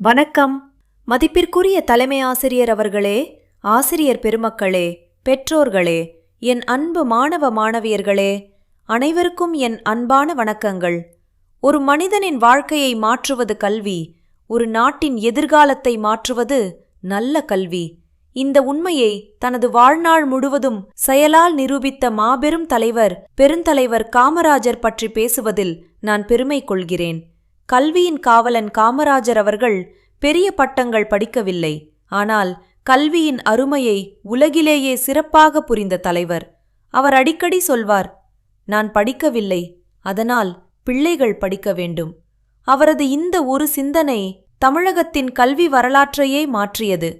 வணக்கம். மதிப்பிற்குரிய தலைமை ஆசிரியர் அவர்களே, ஆசிரியர் பெருமக்களே, பெற்றோர்களே, என் அன்பு மாணவ மாணவியர்களே, அனைவருக்கும் என் அன்பான வணக்கங்கள். ஒரு மனிதனின் வாழ்க்கையை மாற்றுவது கல்வி, ஒரு நாட்டின் எதிர்காலத்தை மாற்றுவது நல்ல கல்வி. இந்த உண்மையை தனது வாழ்நாள் முழுவதும் செயலால் நிரூபித்த மாபெரும் தலைவர் பெருந்தலைவர் காமராஜர் பற்றி பேசுவதில் நான் பெருமை கொள்கிறேன். கல்வியின் காவலன் காமராஜர் அவர்கள் பெரிய பட்டங்கள் படிக்கவில்லை. ஆனால் கல்வியின் அருமையை உலகிலேயே சிறப்பாக புரிந்த தலைவர். அவர் அடிக்கடி சொல்வார், நான் படிக்கவில்லை, அதனால் பிள்ளைகள் படிக்க வேண்டும். அவரது இந்த ஒரு சிந்தனை தமிழகத்தின் கல்வி வரலாற்றையே மாற்றியது.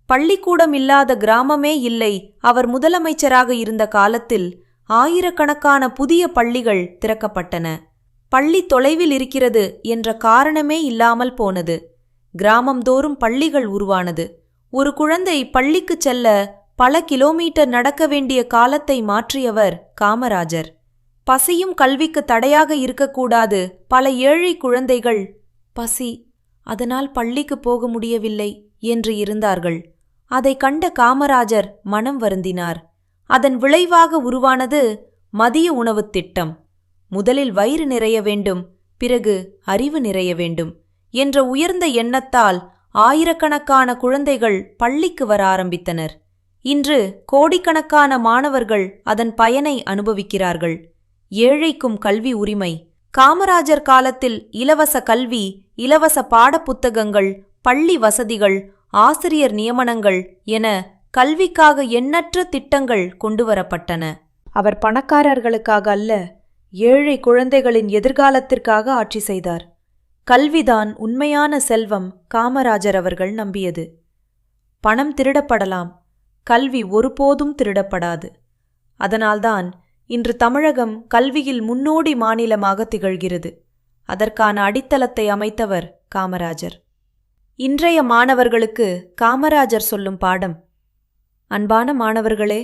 பள்ளிக்கூடம் இல்லாத கிராமமே இல்லை. அவர் முதலமைச்சராக இருந்த காலத்தில் ஆயிரக்கணக்கான புதிய பள்ளிகள் திறக்கப்பட்டன. பள்ளி தொலைவில் இருக்கிறது என்ற காரணமே இல்லாமல் போனது. கிராமம்தோறும் பள்ளிகள் உருவானது. ஒரு குழந்தை பள்ளிக்கு செல்ல பல கிலோமீட்டர் நடக்க வேண்டிய காலத்தை மாற்றியவர் காமராஜர். பசியும் கல்விக்கு தடையாக இருக்கக்கூடாது. பல ஏழை குழந்தைகள் பசி, அதனால் பள்ளிக்கு போக முடியவில்லை என்று இருந்தார்கள். அதை கண்ட காமராஜர் மனம் வருந்தினார். அதன் விளைவாக உருவானது மதிய உணவுத் திட்டம். முதலில் வயிறு நிறைய வேண்டும், பிறகு அறிவு நிறைய வேண்டும் என்ற உயர்ந்த எண்ணத்தால் ஆயிரக்கணக்கான குழந்தைகள் பள்ளிக்கு வர ஆரம்பித்தனர். இன்று கோடிக்கணக்கான மாணவர்கள் அதன் பயனை அனுபவிக்கிறார்கள். ஏழைக்கும் கல்வி உரிமை. காமராஜர் காலத்தில் இலவச கல்வி, இலவச பாடப்புத்தகங்கள், பள்ளி வசதிகள், ஆசிரியர் நியமனங்கள் என கல்விக்காக எண்ணற்ற திட்டங்கள் கொண்டுவரப்பட்டன. அவர் பணக்காரர்களுக்காக அல்ல, ஏழை குழந்தைகளின் எதிர்காலத்திற்காக ஆட்சி செய்தார். கல்விதான் உண்மையான செல்வம். காமராஜர் அவர்கள் நம்பியது. பணம் திருடப்படலாம், கல்வி ஒருபோதும் திருடப்படாது. அதனால்தான் இன்று தமிழகம் கல்வியில் முன்னோடி மாநிலமாக திகழ்கிறது. அதற்கான அடித்தளத்தை அமைத்தவர் காமராஜர். இன்றைய மாணவர்களுக்கு காமராஜர் சொல்லும் பாடம். அன்பான மாணவர்களே,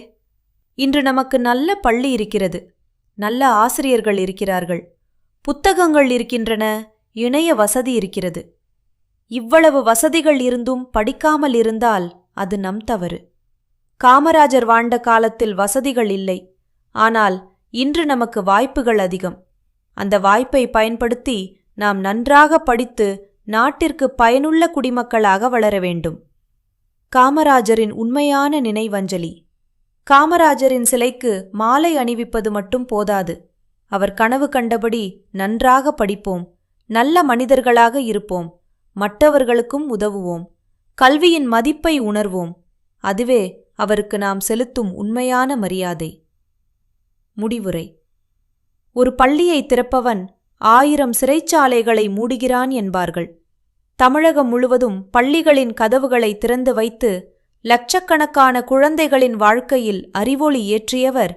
இன்று நமக்கு நல்ல பள்ளி இருக்கிறது, நல்ல ஆசிரியர்கள் இருக்கிறார்கள், புத்தகங்கள் இருக்கின்றன, இணைய வசதி இருக்கிறது. இவ்வளவு வசதிகள் இருந்தும் படிக்காமல் இருந்தால் அது நம் தவறு. காமராஜர் வாழ்ந்த காலத்தில் வசதிகள் இல்லை. ஆனால் இன்று நமக்கு வாய்ப்புகள் அதிகம். அந்த வாய்ப்பை பயன்படுத்தி நாம் நன்றாக படித்து நாட்டிற்கு பயனுள்ள குடிமக்களாக வளர வேண்டும். காமராஜரின் உண்மையான நினைவஞ்சலி. காமராஜரின் சிலைக்கு மாலை அணிவிப்பது மட்டும் போதாது. அவர் கனவு கண்டபடி நன்றாக படிப்போம், நல்ல மனிதர்களாக இருப்போம், மற்றவர்களுக்கும் உதவுவோம், கல்வியின் மதிப்பை உணர்வோம். அதுவே அவருக்கு நாம் செலுத்தும் உண்மையான மரியாதை. முடிவுரை. ஒரு பள்ளியை திறப்பவன் 1000 சிறைச்சாலைகளை மூடுகிறான் என்பார்கள். தமிழகம் முழுவதும் பள்ளிகளின் கதவுகளை திறந்து வைத்து லட்சக்கணக்கான குழந்தைகளின் வாழ்க்கையில் அறிவொளி ஏற்றியவர்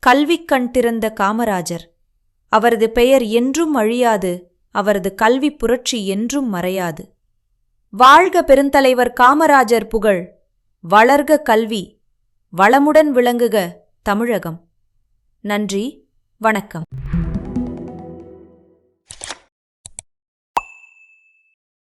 கல்விக்கண் திறந்த காமராஜர். அவரது பெயர் என்றும் அழியாது, அவரது கல்வி புரட்சி என்றும் மறையாது. வாழ்க பெருந்தலைவர் காமராஜர் புகழ்! வளர்க கல்வி! வளமுடன் விளங்குக தமிழகம்! நன்றி, வணக்கம்.